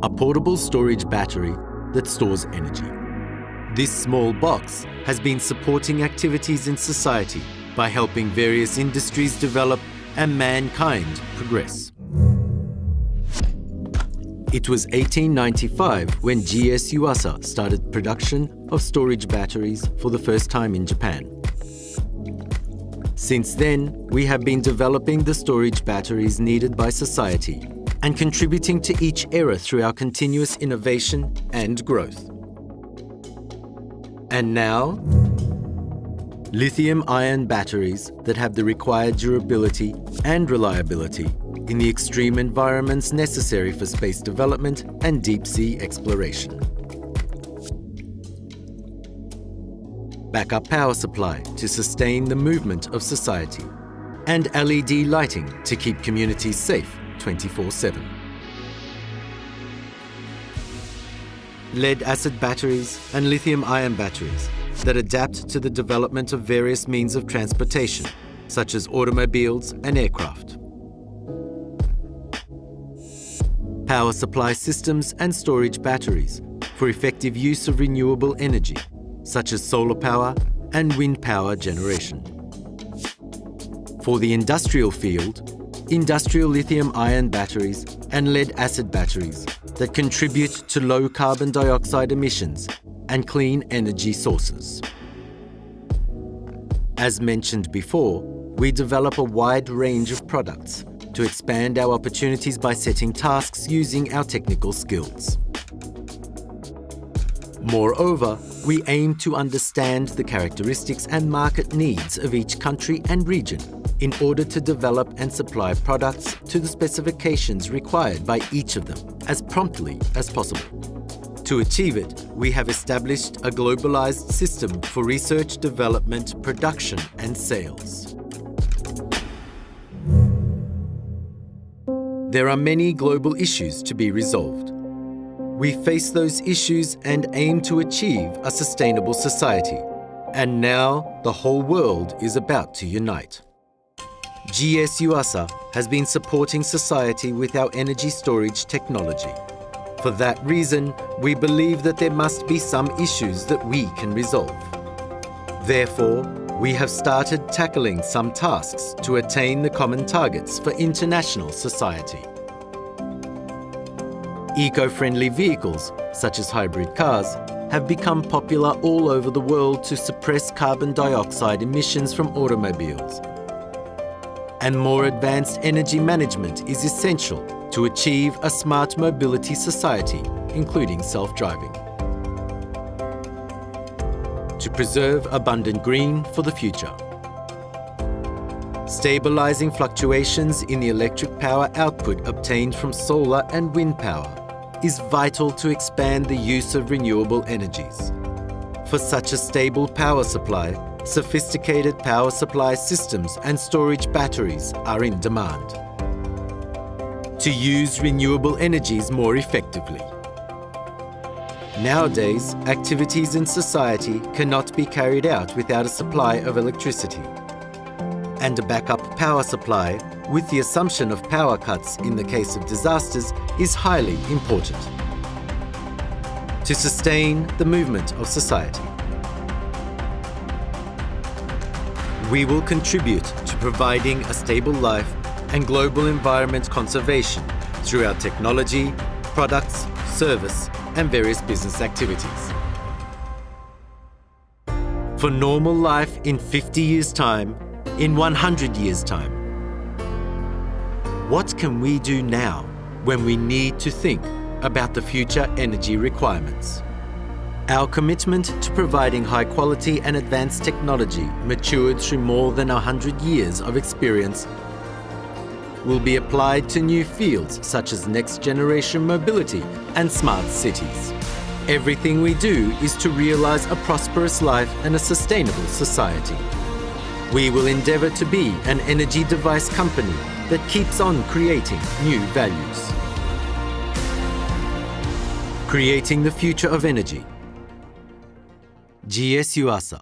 a portable storage battery that stores energy. This small box has been supporting activities in society by helping various industries develop and mankind progress. It was 1895 when GS Yuasa started production of storage batteries for the first time in Japan. Since then, we have been developing the storage batteries needed by society and contributing to each era through our continuous innovation and growth. And now, lithium-ion batteries that have the required durability and reliability in the extreme environments necessary for space development and deep-sea exploration. Backup power supply to sustain the movement of society, and LED lighting to keep communities safe 24/7. Lead-acid batteries and lithium-ion batteries that adapt to the development of various means of transportation, such as automobiles and aircraft. Power supply systems and storage batteries for effective use of renewable energy, such as solar power and wind power generation. For the industrial field, industrial lithium-ion batteries and lead-acid batteries that contribute to low carbon dioxide emissions and clean energy sources. As mentioned before, we develop a wide range of products to expand our opportunities by setting tasks using our technical skills. Moreover, we aim to understand the characteristics and market needs of each country and region in order to develop and supply products to the specifications required by each of them as promptly as possible. To achieve it, we have established a globalized system for research, development, production, and sales. There are many global issues to be resolved. We face those issues and aim to achieve a sustainable society. And now the whole world is about to unite. GS Yuasa has been supporting society with our energy storage technology. For that reason, we believe that there must be some issues that we can resolve. Therefore, we have started tackling some tasks to attain the common targets for international society. Eco-friendly vehicles, such as hybrid cars, have become popular all over the world to suppress carbon dioxide emissions from automobiles. And more advanced energy management is essential to achieve a smart mobility society, including self-driving. To preserve abundant green for the future. Stabilizing fluctuations in the electric power output obtained from solar and wind power is vital to expand the use of renewable energies. For such a stable power supply, sophisticated power supply systems and storage batteries are in demand. To use renewable energies more effectively. Nowadays, activities in society cannot be carried out without a supply of electricity. And a backup power supply, with the assumption of power cuts in the case of disasters, is highly important to sustain the movement of society. We will contribute to providing a stable life and global environment conservation through our technology, products, service, and various business activities. For normal life in 50 years' time, in 100 years' time. What can we do now when we need to think about the future energy requirements? Our commitment to providing high quality and advanced technology matured through more than 100 years of experience will be applied to new fields such as next generation mobility and smart cities. Everything we do is to realize a prosperous life and a sustainable society. We will endeavor to be an energy device company that keeps on creating new values. Creating the future of energy. GS Yuasa.